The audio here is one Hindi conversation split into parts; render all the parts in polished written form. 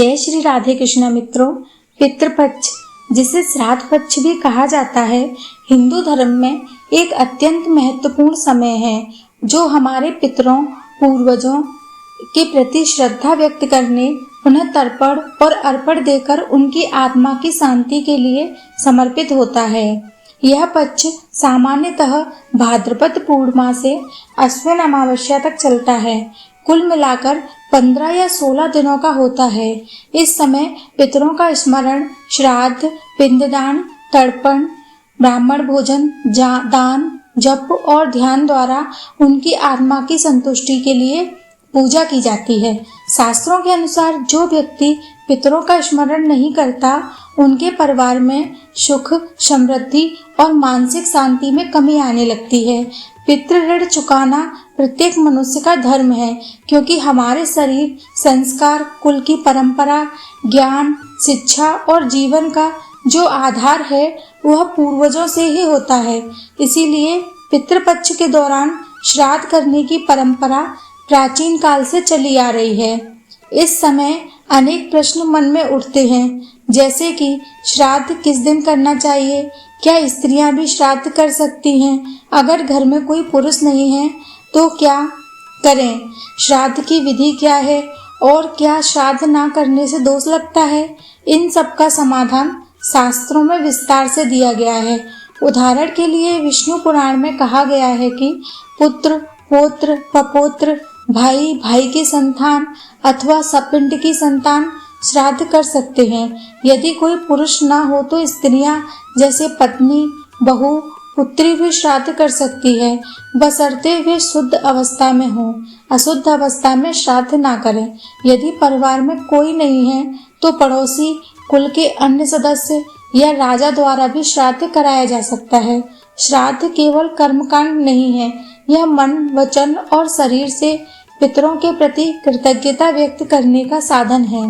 जय श्री राधे कृष्ण मित्रों। पितृपक्ष, जिसे श्राद्ध पक्ष भी कहा जाता है, हिंदू धर्म में एक अत्यंत महत्वपूर्ण समय है जो हमारे पितरों पूर्वजों के प्रति श्रद्धा व्यक्त करने, उन्हें तर्पण और अर्पण देकर उनकी आत्मा की शांति के लिए समर्पित होता है। यह पक्ष सामान्यतः भाद्रपद पूर्णिमा से अश्विन अमावस्या तक चलता है। कुल मिलाकर 15 या 16 दिनों का होता है। इस समय पितरों का स्मरण, श्राद्ध, पिंडदान, तर्पण, ब्राह्मण भोजन, दान, जप और ध्यान द्वारा उनकी आत्मा की संतुष्टि के लिए पूजा की जाती है। शास्त्रों के अनुसार जो व्यक्ति पितरों का स्मरण नहीं करता, उनके परिवार में सुख, समृद्धि और मानसिक शांति में कमी आने लगती है। पितृ ऋण चुकाना प्रत्येक मनुष्य का धर्म है, क्योंकि हमारे शरीर, संस्कार, कुल की परंपरा, ज्ञान, शिक्षा और जीवन का जो आधार है वह पूर्वजों से ही होता है। इसीलिए पितृपक्ष के दौरान श्राद्ध करने की परंपरा प्राचीन काल से चली आ रही है। इस समय अनेक प्रश्न मन में उठते हैं, जैसे कि श्राद्ध किस दिन करना चाहिए, क्या स्त्रियां भी श्राद्ध कर सकती हैं, अगर घर में कोई पुरुष नहीं है तो क्या करें, श्राद्ध की विधि क्या है और क्या श्राद्ध ना करने से दोष लगता है। इन सब का समाधान शास्त्रों में विस्तार से दिया गया है। उदाहरण के लिए विष्णु पुराण में कहा गया है कि पुत्र, पौत्र, पपौत्र, भाई, भाई की संतान अथवा सपिंड की संतान श्राद्ध कर सकते हैं। यदि कोई पुरुष ना हो तो स्त्रियां जैसे पत्नी, बहू, पुत्री भी श्राद्ध कर सकती है, बशर्ते वे शुद्ध अवस्था में हो। अशुद्ध अवस्था में श्राद्ध ना करें। यदि परिवार में कोई नहीं है तो पड़ोसी, कुल के अन्य सदस्य या राजा द्वारा भी श्राद्ध कराया जा सकता है। श्राद्ध केवल कर्मकांड नहीं है, यह मन, वचन और शरीर से पितरों के प्रति कृतज्ञता व्यक्त करने का साधन है।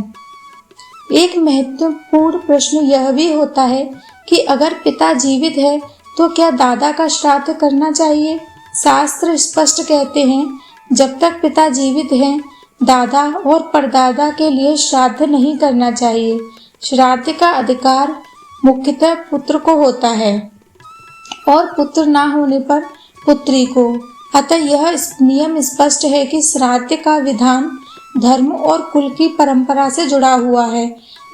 एक महत्वपूर्ण प्रश्न यह भी होता है कि अगर पिता जीवित है तो क्या दादा का श्राद्ध करना चाहिए। शास्त्र स्पष्ट कहते हैं, जब तक पिता जीवित हैं, दादा और परदादा के लिए श्राद्ध नहीं करना चाहिए। श्राद्ध का अधिकार मुख्यतः पुत्र को होता है और पुत्र ना होने पर पुत्री को। अतः यह नियम स्पष्ट है कि श्राद्ध का विधान धर्म और कुल की परंपरा से जुड़ा हुआ है।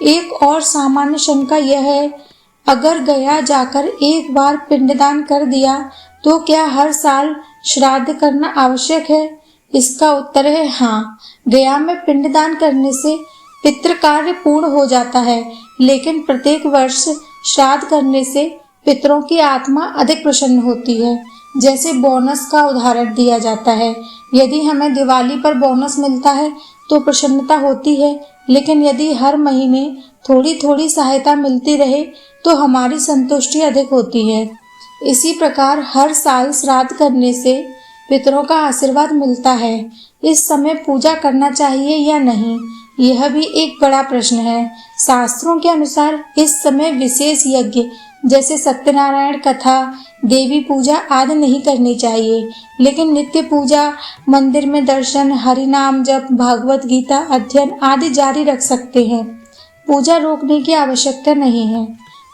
एक और सामान्य शंका यह है, अगर गया जाकर एक बार पिंडदान कर दिया तो क्या हर साल श्राद्ध करना आवश्यक है। इसका उत्तर है हाँ। गया में पिंडदान करने से पितृ कार्य पूर्ण हो जाता है, लेकिन प्रत्येक वर्ष श्राद्ध करने से पितरों की आत्मा अधिक प्रसन्न होती है। जैसे बोनस का उदाहरण दिया जाता है, यदि हमें दिवाली पर बोनस मिलता है तो प्रसन्नता होती है, लेकिन यदि हर महीने थोड़ी थोड़ी सहायता मिलती रहे तो हमारी संतुष्टि अधिक होती है। इसी प्रकार हर साल श्राद्ध करने से पितरों का आशीर्वाद मिलता है। इस समय पूजा करना चाहिए या नहीं, यह भी एक बड़ा प्रश्न है। शास्त्रों के अनुसार इस समय विशेष यज्ञ जैसे सत्यनारायण कथा, देवी पूजा आदि नहीं करनी चाहिए, लेकिन नित्य पूजा, मंदिर में दर्शन, हरि नाम जप, भागवत गीता अध्ययन आदि जारी रख सकते हैं। पूजा रोकने की आवश्यकता नहीं है,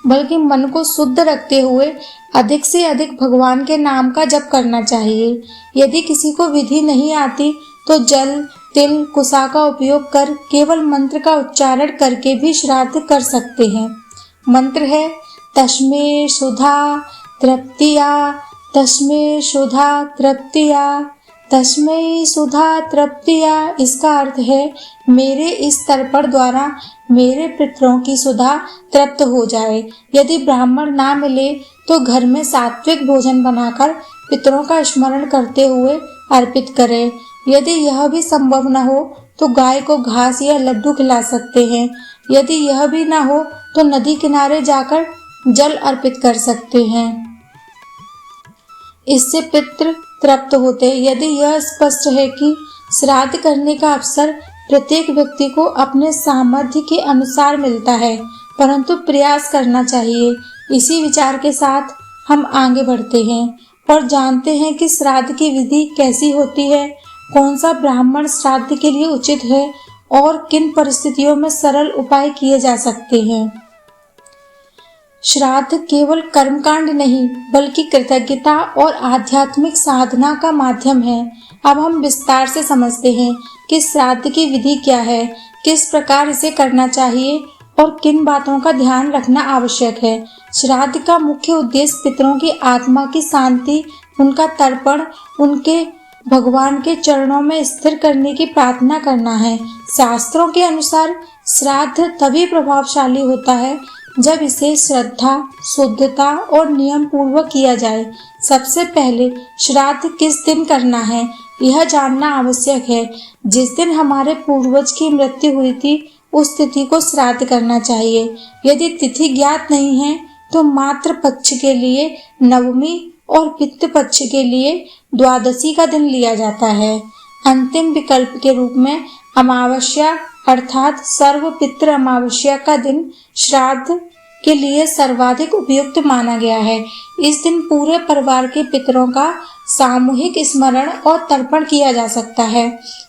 बल्कि मन को शुद्ध रखते हुए अधिक से अधिक भगवान के नाम का जप करना चाहिए। यदि किसी को विधि नहीं आती तो जल, तिल, कुसा का उपयोग कर केवल मंत्र का उच्चारण करके भी श्राद्ध कर सकते हैं। मंत्र है तस्मै सुधा तृप्तिया, तस्मै सुधा तृप्तिया, तस्मै सुधा तृप्तिया। इसका अर्थ है मेरे इस तर्पण द्वारा मेरे पितरों की सुधा तृप्त हो जाए। यदि ब्राह्मण ना मिले तो घर में सात्विक भोजन बनाकर पितरों का स्मरण करते हुए अर्पित करें। यदि यह भी संभव न हो तो गाय को घास या लड्डू खिला सकते हैं। यदि यह भी न हो तो नदी किनारे जाकर जल अर्पित कर सकते हैं। इससे पितृ तृप्त होते। यदि यह स्पष्ट है कि श्राद्ध करने का अवसर प्रत्येक व्यक्ति को अपने सामर्थ्य के अनुसार मिलता है, परंतु प्रयास करना चाहिए। इसी विचार के साथ हम आगे बढ़ते हैं और जानते हैं कि श्राद्ध की विधि कैसी होती है, कौन सा ब्राह्मण श्राद्ध के लिए उचित है और किन परिस्थितियों में सरल उपाय किए जा सकते हैं। श्राद्ध केवल कर्मकांड नहीं बल्कि कृतज्ञता और आध्यात्मिक साधना का माध्यम है। अब हम विस्तार से समझते हैं कि श्राद्ध की विधि क्या है, किस प्रकार इसे करना चाहिए और किन बातों का ध्यान रखना आवश्यक है। श्राद्ध का मुख्य उद्देश्य पितरों की आत्मा की शांति, उनका तर्पण, उनके भगवान के चरणों में स्थिर करने की प्रार्थना करना है। शास्त्रों के अनुसार श्राद्ध तभी प्रभावशाली होता है जब इसे श्रद्धा, शुद्धता और नियम पूर्वक किया जाए। सबसे पहले श्राद्ध किस दिन करना है यह जानना आवश्यक है। जिस दिन हमारे पूर्वज की मृत्यु हुई थी उस तिथि को श्राद्ध करना चाहिए। यदि तिथि ज्ञात नहीं है तो मातृ पक्ष के लिए नवमी और पितृ पक्ष के लिए द्वादशी का दिन लिया जाता है। अंतिम विकल्प के रूप में अमावस्या अर्थात सर्व पितृ अमावस्या का दिन श्राद्ध के लिए सर्वाधिक उपयुक्त माना गया है। इस दिन पूरे परिवार के पितरों का सामूहिक स्मरण और तर्पण किया जा सकता है।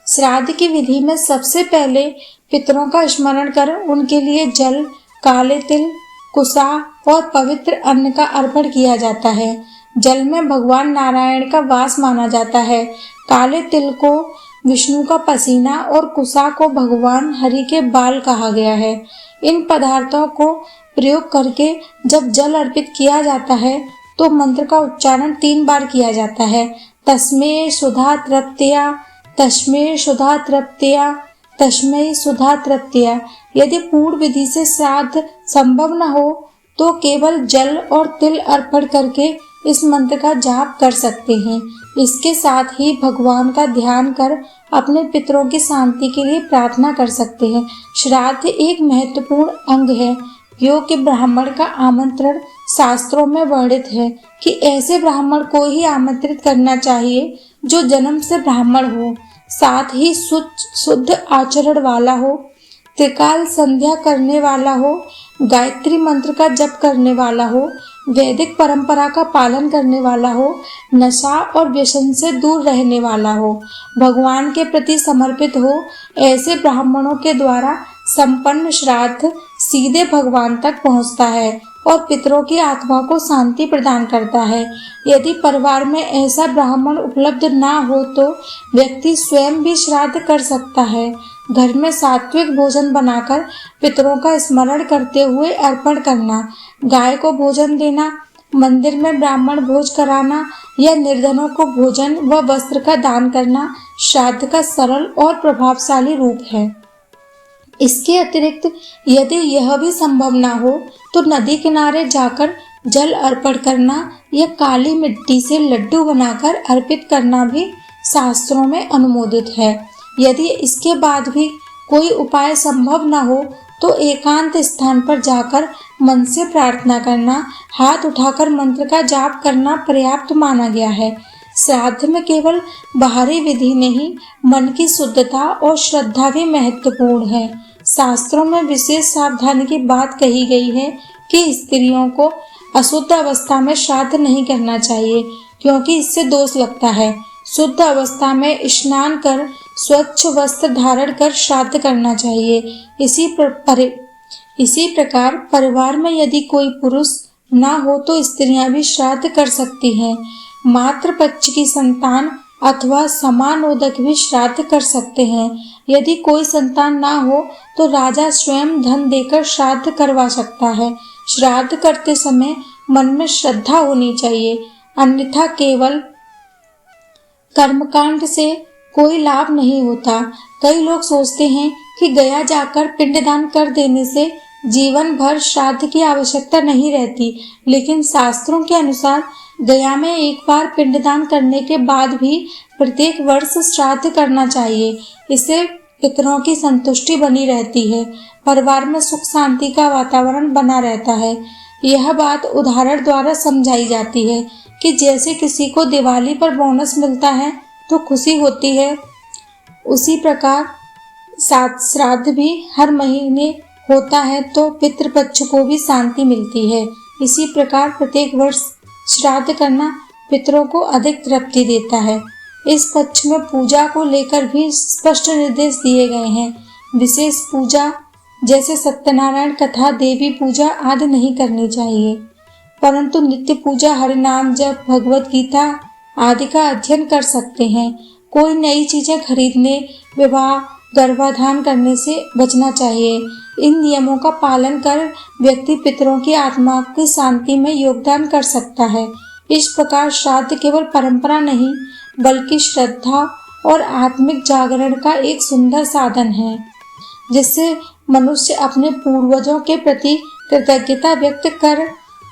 श्राद्ध की विधि में सबसे पहले पितरों का स्मरण कर उनके लिए जल, काले तिल, कुसा और पवित्र अन्न का अर्पण किया जाता है। जल में भगवान नारायण का वास माना जाता है। काले तिल को विष्णु का पसीना और कुसा को भगवान हरि के बाल कहा गया है। इन पदार्थों को प्रयोग करके जब जल अर्पित किया जाता है तो मंत्र का उच्चारण 3 बार किया जाता है। तस्मै सुधा तृप्त्या, तस्मै सुधा तृप्त्या, तस्मै सुधा तृप्त्या। यदि पूर्ण विधि से श्राद्ध संभव न हो तो केवल जल और तिल अर्पण करके इस मंत्र का जाप कर सकते हैं। इसके साथ ही भगवान का ध्यान कर अपने पितरों की शांति के लिए प्रार्थना कर सकते हैं। श्राद्ध एक महत्वपूर्ण अंग है। योग्य ब्राह्मण का आमंत्रण शास्त्रों में वर्णित है कि ऐसे ब्राह्मण को ही आमंत्रित करना चाहिए जो जन्म से ब्राह्मण हो, साथ ही शुद्ध आचरण वाला हो, त्रिकाल संध्या करने वाला हो, गायत्री मंत्र का जप करने वाला हो, वैदिक परंपरा का पालन करने वाला हो, नशा और व्यसन से दूर रहने वाला हो, भगवान के प्रति समर्पित हो। ऐसे ब्राह्मणों के द्वारा संपन्न श्राद्ध सीधे भगवान तक पहुंचता है और पितरों की आत्मा को शांति प्रदान करता है। यदि परिवार में ऐसा ब्राह्मण उपलब्ध ना हो तो व्यक्ति स्वयं भी श्राद्ध कर सकता है। घर में सात्विक भोजन बनाकर पितरों का स्मरण करते हुए अर्पण करना, गाय को भोजन देना, मंदिर में ब्राह्मण भोज कराना या निर्धनों को भोजन व वस्त्र का दान करना श्राद्ध का सरल और प्रभावशाली रूप है। इसके अतिरिक्त यदि यह भी संभव ना हो तो नदी किनारे जाकर जल अर्पण करना या काली मिट्टी से लड्डू बनाकर अर्पित करना भी शास्त्रों में अनुमोदित है। यदि इसके बाद भी कोई उपाय संभव न हो तो एकांत स्थान पर जाकर मन से प्रार्थना करना, हाथ उठाकर मंत्र का जाप करना पर्याप्त माना गया है। श्राद्ध में केवल बाहरी विधि नहीं, मन की शुद्धता और श्रद्धा भी महत्वपूर्ण है। शास्त्रों में विशेष सावधानी की बात कही गई है कि स्त्रियों को अशुद्ध अवस्था में श्राद्ध नहीं करना चाहिए क्योंकि इससे दोष लगता है। शुद्ध अवस्था में स्नान कर स्वच्छ वस्त्र धारण कर श्राद्ध करना चाहिए। इसी प्रकार परिवार में यदि कोई पुरुष ना हो तो स्त्रियां भी श्राद्ध कर सकती हैं। मातृ पक्ष की संतान अथवा समानोदक भी श्राद्ध कर सकते हैं। यदि कोई संतान ना हो तो राजा स्वयं धन देकर श्राद्ध करवा सकता है। श्राद्ध करते समय मन में श्रद्धा होनी चाहिए, अन्यथा केवल कर्मकांड से कोई लाभ नहीं होता। कई लोग सोचते हैं कि गया जाकर पिंडदान कर देने से जीवन भर श्राद्ध की आवश्यकता नहीं रहती, लेकिन शास्त्रों के अनुसार गया में एक बार पिंडदान करने के बाद भी प्रत्येक वर्ष श्राद्ध करना चाहिए। इससे पितरों की संतुष्टि बनी रहती है, परिवार में सुख शांति का वातावरण बना रहता है। यह बात उदाहरण द्वारा समझाई जाती है कि जैसे किसी को दिवाली पर बोनस मिलता है तो खुशी होती है, उसी प्रकार श्राद्ध भी हर महीने होता है तो पितृपक्ष को भी शांति मिलती है। इसी प्रकार प्रत्येक वर्ष श्राद्ध करना पितरों को अधिक तृप्ति देता है। इस पक्ष में पूजा को लेकर भी स्पष्ट निर्देश दिए गए हैं। विशेष पूजा जैसे सत्यनारायण कथा, देवी पूजा आदि नहीं करनी चाहिए, परंतु नित्य पूजा, हरिनाम जप, भगवत गीता आदि का अध्ययन कर सकते हैं। कोई नई चीजें खरीदने, विवाह, गर्भाधान करने से बचना चाहिए। इन नियमों का पालन कर व्यक्ति पितरों की आत्मा की शांति में योगदान कर सकता है। इस प्रकार श्राद्ध केवल परंपरा नहीं, बल्कि श्रद्धा और आत्मिक जागरण का एक सुंदर साधन है, जिससे मनुष्य अपने पूर्वजों के प्रति कृतज्ञता व्यक्त कर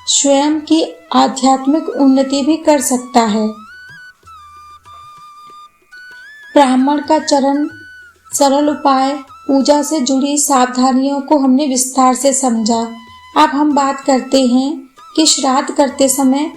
स्वयं की आध्यात्मिक उन्नति भी कर सकता है। ब्राह्मण का चरण, सरल उपाय, पूजा से जुड़ी सावधानियों को हमने विस्तार से समझा। अब हम बात करते हैं कि श्राद्ध करते समय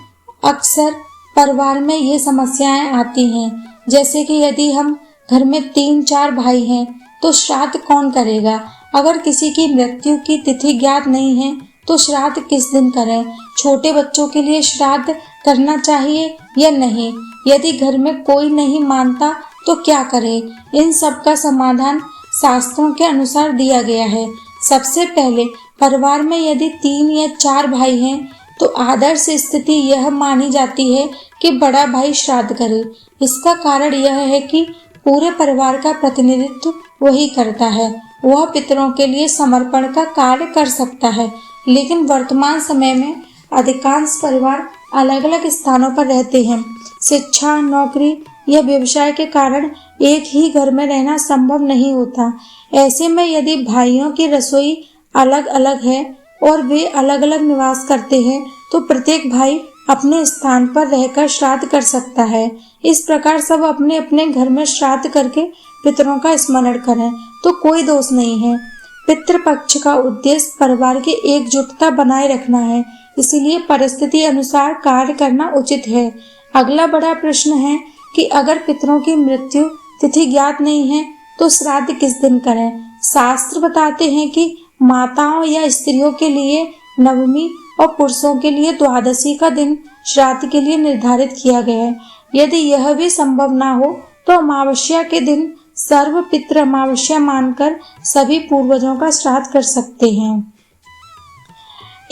अक्सर परिवार में ये समस्याएं आती हैं, जैसे कि यदि हम घर में 3-4 भाई हैं तो श्राद्ध कौन करेगा। अगर किसी की मृत्यु की तिथि ज्ञात नहीं है तो श्राद्ध किस दिन करें। छोटे बच्चों के लिए श्राद्ध करना चाहिए या नहीं। यदि घर में कोई नहीं मानता तो क्या करें। इन सब का समाधान शास्त्रों के अनुसार दिया गया है। सबसे पहले परिवार में यदि 3 या 4 भाई हैं तो आदर्श स्थिति यह मानी जाती है कि बड़ा भाई श्राद्ध करे। इसका कारण यह है कि पूरे परिवार का प्रतिनिधित्व वही करता है। वह पितरों के लिए समर्पण का कार्य कर सकता है। लेकिन वर्तमान समय में अधिकांश परिवार अलग अलग स्थानों पर रहते हैं। शिक्षा, नौकरी या व्यवसाय के कारण एक ही घर में रहना संभव नहीं होता। ऐसे में यदि भाइयों की रसोई अलग अलग है और वे अलग अलग निवास करते हैं तो प्रत्येक भाई अपने स्थान पर रहकर श्राद्ध कर सकता है। इस प्रकार सब अपने अपने घर में श्राद्ध करके पितरों का स्मरण करें तो कोई दोष नहीं है। पितृपक्ष का उद्देश्य परिवार की एकजुटता बनाए रखना है, इसीलिए परिस्थिति अनुसार कार्य करना उचित है। अगला बड़ा प्रश्न है कि अगर पितरों की मृत्यु तिथि ज्ञात नहीं है तो श्राद्ध किस दिन करें। शास्त्र बताते हैं कि माताओं या स्त्रियों के लिए नवमी और पुरुषों के लिए द्वादशी का दिन श्राद्ध के लिए निर्धारित किया गया है। यदि यह भी संभव ना हो तो अमावस्या के दिन सर्व पितृ अमावस्या मानकर सभी पूर्वजों का श्राद्ध कर सकते हैं।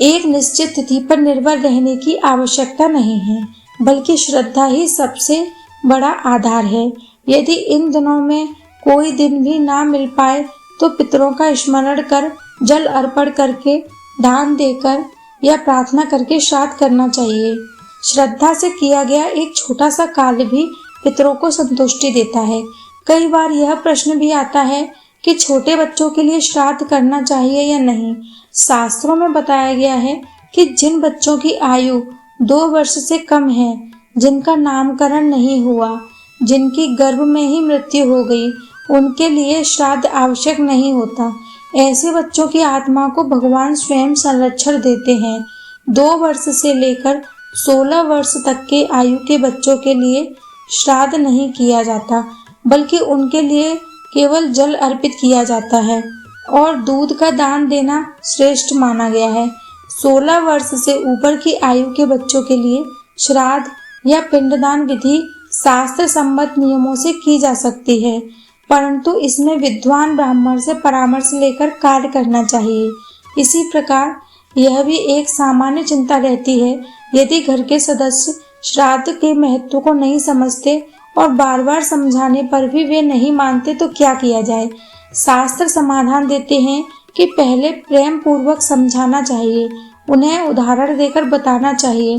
एक निश्चित तिथि पर निर्भर रहने की आवश्यकता नहीं है, बल्कि श्रद्धा ही सबसे बड़ा आधार है। यदि इन दिनों में कोई दिन भी ना मिल पाए तो पितरों का स्मरण कर, जल अर्पण करके, दान देकर या प्रार्थना करके श्राद्ध करना चाहिए। श्रद्धा से किया गया एक छोटा सा कार्य भी पितरों को संतुष्टि देता है। कई बार यह प्रश्न भी आता है कि छोटे बच्चों के लिए श्राद्ध करना चाहिए या नहीं। शास्त्रों में बताया गया है कि जिन बच्चों की आयु 2 वर्ष से कम है, जिनका नामकरण नहीं हुआ, जिनकी गर्भ में ही मृत्यु हो गई, उनके लिए श्राद्ध आवश्यक नहीं होता। ऐसे बच्चों की आत्मा को भगवान स्वयं संरक्षण देते हैं। 2 वर्ष से लेकर 16 वर्ष तक के आयु के बच्चों के लिए श्राद्ध नहीं किया जाता, बल्कि उनके लिए केवल जल अर्पित किया जाता है और दूध का दान देना श्रेष्ठ माना गया है। 16 वर्ष से ऊपर की आयु के बच्चों के लिए श्राद्ध या पिंडदान विधि शास्त्र सम्मत नियमों से की जा सकती है, परंतु इसमें विद्वान ब्राह्मण से परामर्श लेकर कार्य करना चाहिए। इसी प्रकार यह भी एक सामान्य चिंता रहती है, यदि घर के सदस्य श्राद्ध के महत्व को नहीं समझते और बार बार समझाने पर भी वे नहीं मानते तो क्या किया जाए। शास्त्र समाधान देते हैं कि पहले प्रेम पूर्वक समझाना चाहिए, उन्हें उदाहरण देकर बताना चाहिए।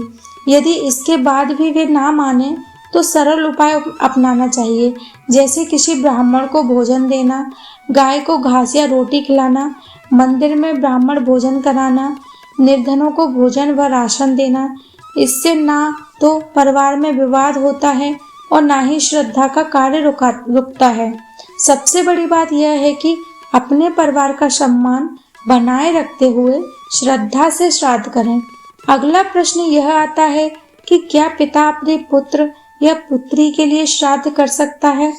यदि इसके बाद भी वे ना माने तो सरल उपाय अपनाना चाहिए, जैसे किसी ब्राह्मण को भोजन देना, गाय को घास या रोटी खिलाना, मंदिर में ब्राह्मण भोजन कराना, निर्धनों को भोजन व राशन देना। इससे ना तो परिवार में विवाद होता है और ना ही श्रद्धा का कार्य रुकता है। सबसे बड़ी बात यह है कि अपने परिवार का सम्मान बनाए रखते हुए श्रद्धा से श्राद्ध करें। अगला प्रश्न यह आता है कि क्या पिता अपने पुत्र या पुत्री के लिए श्राद्ध कर सकता है।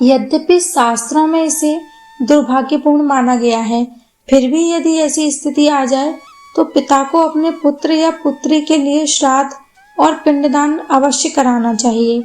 यद्यपि शास्त्रों में इसे दुर्भाग्यपूर्ण माना गया है, फिर भी यदि ऐसी स्थिति आ जाए तो पिता को अपने पुत्र या पुत्री के लिए श्राद्ध और पिंडदान अवश्य कराना चाहिए।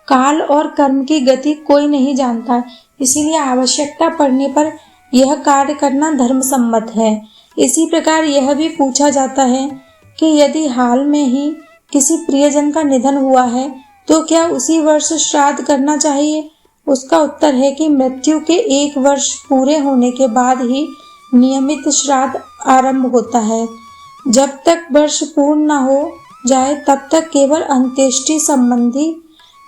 काल और कर्म की गति कोई नहीं जानता, इसीलिए आवश्यकता पड़ने पर यह कार्य करना धर्म सम्मत है। इसी प्रकार यह भी पूछा जाता है कि यदि हाल में ही किसी प्रियजन का निधन हुआ है तो क्या उसी वर्ष श्राद्ध करना चाहिए? उसका उत्तर है कि मृत्यु के 1 वर्ष पूरे होने के बाद ही नियमित श्राद्ध आरंभ होता है। जब तक वर्ष पूर्ण न हो जाए तब तक केवल अंत्येष्टि संबंधी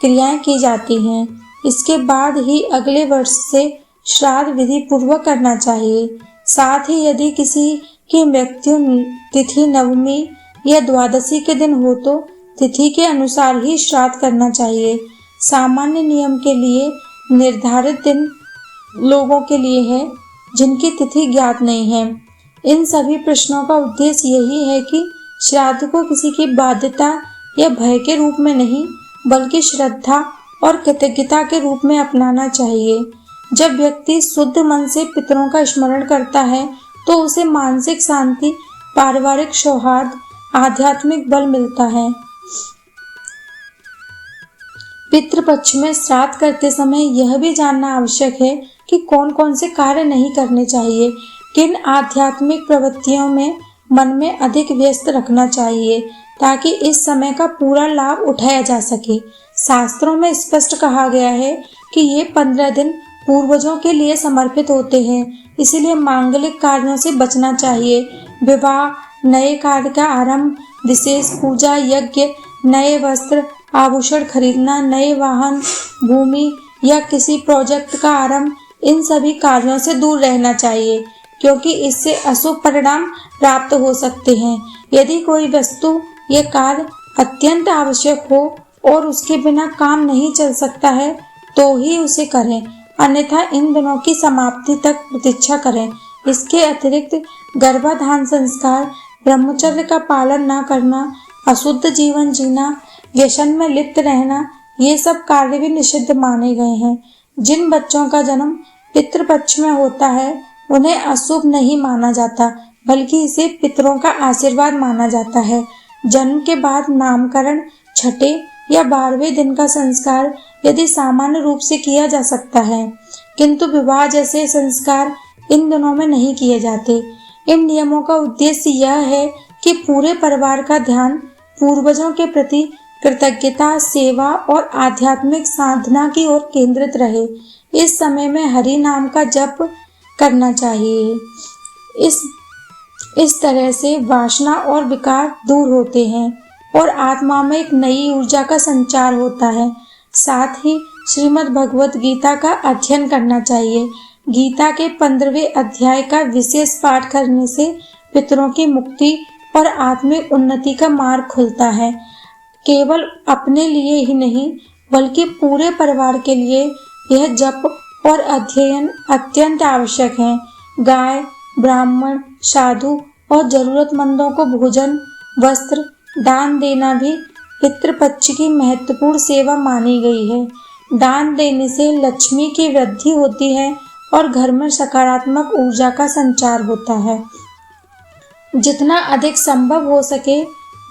क्रियाएं की जाती हैं। इसके बाद ही अगले वर्ष से श्राद्ध विधि पूर्वक करना चाहिए। साथ ही यदि किसी की मृत्यु तिथि नवमी या द्वादशी के दिन हो तो तिथि के अनुसार ही श्राद्ध करना चाहिए। सामान्य नियम के लिए निर्धारित दिन लोगों के लिए है जिनकी तिथि ज्ञात नहीं है। इन सभी प्रश्नों का उद्देश्य यही है कि श्राद्ध को किसी की बाध्यता या भय के रूप में नहीं बल्कि श्रद्धा और कृतज्ञता के रूप में अपनाना चाहिए। जब व्यक्ति शुद्ध मन से पितरों का स्मरण करता है तो उसे मानसिक शांति, पारिवारिक सौहार्द, आध्यात्मिक बल मिलता है। पितृपक्ष में श्राद्ध करते समय यह भी जानना आवश्यक है कि कौन कौन से कार्य नहीं करने चाहिए, किन आध्यात्मिक प्रवृत्तियों में मन में अधिक व्यस्त रखना चाहिए ताकि इस समय का पूरा लाभ उठाया जा सके। शास्त्रों में स्पष्ट कहा गया है कि ये 15 दिन पूर्वजों के लिए समर्पित होते हैं, इसलिए मांगलिक कार्यों से बचना चाहिए। विवाह, नए कार्य का आरंभ, विशेष पूजा, यज्ञ, नए वस्त्र, आभूषण खरीदना, नए वाहन, भूमि या किसी प्रोजेक्ट का आरंभ, इन सभी कार्यों से दूर रहना चाहिए क्योंकि इससे अशुभ परिणाम प्राप्त हो सकते हैं। यदि कोई वस्तु या कार्य अत्यंत आवश्यक हो और उसके बिना काम नहीं चल सकता है तो ही उसे करें, अन्यथा इन दिनों की समाप्ति तक प्रतीक्षा करें। इसके अतिरिक्त गर्भाधान संस्कार, ब्रह्मचर्य का पालन न करना, अशुद्ध जीवन जीना, व्यसन में लिप्त रहना, ये सब कार्य भी निषिद्ध माने गए हैं। जिन बच्चों का जन्म पितृपक्ष में होता है उन्हें अशुभ नहीं माना जाता बल्कि इसे पितरों का आशीर्वाद माना जाता है। जन्म के बाद नामकरण, छठे या 12वें दिन का संस्कार यदि सामान्य रूप से किया जा सकता है, किंतु विवाह जैसे संस्कार इन दिनों में नहीं किए जाते। इन नियमों का उद्देश्य यह है कि पूरे परिवार का ध्यान पूर्वजों के प्रति कृतज्ञता, सेवा और आध्यात्मिक साधना की ओर केंद्रित रहे। इस समय में हरि नाम का जप करना चाहिए। इस तरह से वासना और विकार दूर होते हैं और आत्मा में एक नई ऊर्जा का संचार होता है। साथ ही श्रीमद् भगवत गीता का अध्ययन करना चाहिए। गीता के 15वें अध्याय का विशेष पाठ करने से पितरों की मुक्ति और आत्मिक उन्नति का मार्ग खुलता है। केवल अपने लिए ही नहीं बल्कि पूरे परिवार के लिए यह जप और अध्ययन अत्यंत आवश्यक है। गाय, ब्राह्मण, साधु और जरूरतमंदों को भोजन, वस्त्र दान देना भी पितृपक्ष की महत्वपूर्ण सेवा मानी गई है। दान देने से लक्ष्मी की वृद्धि होती है और घर में सकारात्मक ऊर्जा का संचार होता है। जितना अधिक संभव हो सके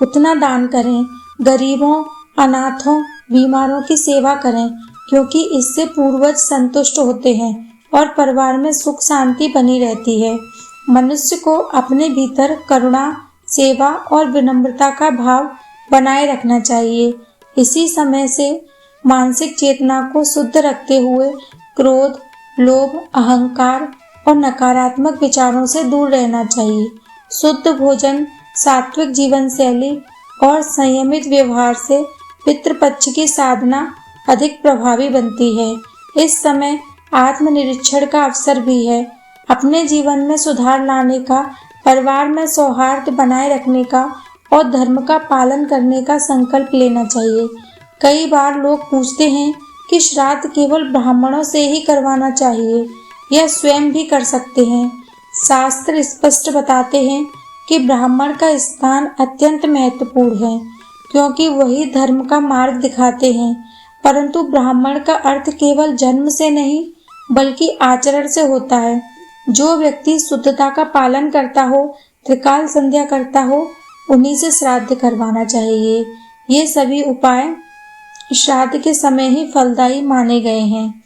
उतना दान करें। गरीबों, अनाथों, बीमारों की सेवा करें क्योंकि इससे पूर्वज संतुष्ट होते हैं और परिवार में सुख शांति बनी रहती है। मनुष्य को अपने भीतर करुणा, सेवा और विनम्रता का भाव बनाए रखना चाहिए। इसी समय से मानसिक चेतना को शुद्ध रखते हुए क्रोध, लोभ, अहंकार और नकारात्मक विचारों से दूर रहना चाहिए। शुद्ध भोजन, सात्विक जीवन शैली और संयमित व्यवहार से पितृपक्ष की साधना अधिक प्रभावी बनती है। इस समय आत्मनिरीक्षण का अवसर भी है। अपने जीवन में सुधार लाने का, परिवार में सौहार्द बनाए रखने का और धर्म का पालन करने का संकल्प लेना चाहिए। कई बार लोग पूछते हैं कि श्राद्ध केवल ब्राह्मणों से ही करवाना चाहिए या स्वयं भी कर सकते हैं। शास्त्र स्पष्ट बताते हैं कि ब्राह्मण का स्थान अत्यंत महत्वपूर्ण है क्योंकि वही धर्म का मार्ग दिखाते हैं। परंतु ब्राह्मण का अर्थ केवल जन्म से नहीं बल्कि आचरण से होता है। जो व्यक्ति शुद्धता का पालन करता हो, त्रिकाल संध्या करता हो, उन्हीं से श्राद्ध करवाना चाहिए। ये सभी उपाय श्राद्ध के समय ही फलदायी माने गए हैं।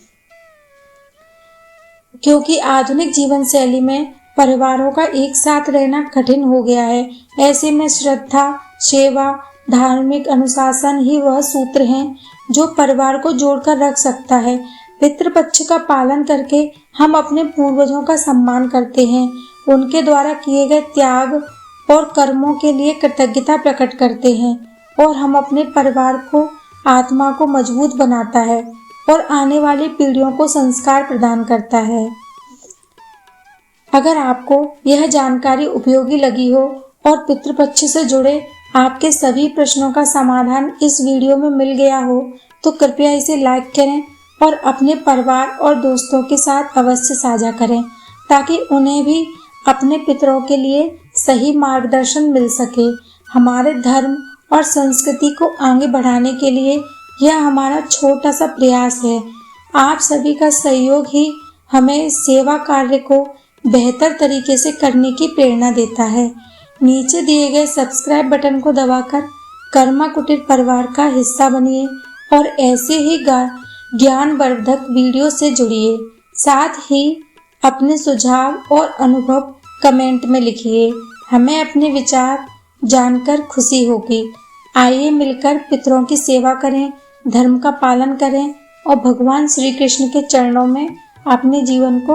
क्योंकि आधुनिक जीवन शैली में परिवारों का एक साथ रहना कठिन हो गया है। ऐसे में श्रद्धा, सेवा, धार्मिक अनुशासन ही वह सूत्र हैं जो परिवार को जोड़कर रख सकता है। पितृपक्ष का पालन करके हम अपने पूर्वजों का सम्मान करते हैं, उनके द्वारा किए गए त्याग और कर्मों के लिए कृतज्ञता प्रकट करते हैं और हम अपने परिवार को आत्मा को मजबूत बनाता है और आने वाली पीढ़ियों को संस्कार प्रदान करता है। अगर आपको यह जानकारी उपयोगी लगी हो और पितृपक्ष से जुड़े आपके सभी प्रश्नों का समाधान इस वीडियो में मिल गया हो तो कृपया इसे लाइक करें और अपने परिवार और दोस्तों के साथ अवश्य साझा करें ताकि उन्हें भी अपने पितरों के लिए सही मार्गदर्शन मिल सके। हमारे धर्म और संस्कृति को आगे बढ़ाने के लिए यह हमारा छोटा सा प्रयास है। आप सभी का सहयोग ही हमें सेवा कार्य को बेहतर तरीके से करने की प्रेरणा देता है। नीचे दिए गए सब्सक्राइब बटन को दबाकर कर्मा कुटीर परिवार का हिस्सा बनिए और ऐसे ही ज्ञानवर्धक वीडियो से जुड़िए। साथ ही अपने सुझाव और अनुभव कमेंट में लिखिए। हमें अपने विचार जानकर खुशी होगी। आइए मिलकर पितरों की सेवा करें, धर्म का पालन करें और भगवान श्री कृष्ण के चरणों में अपने जीवन को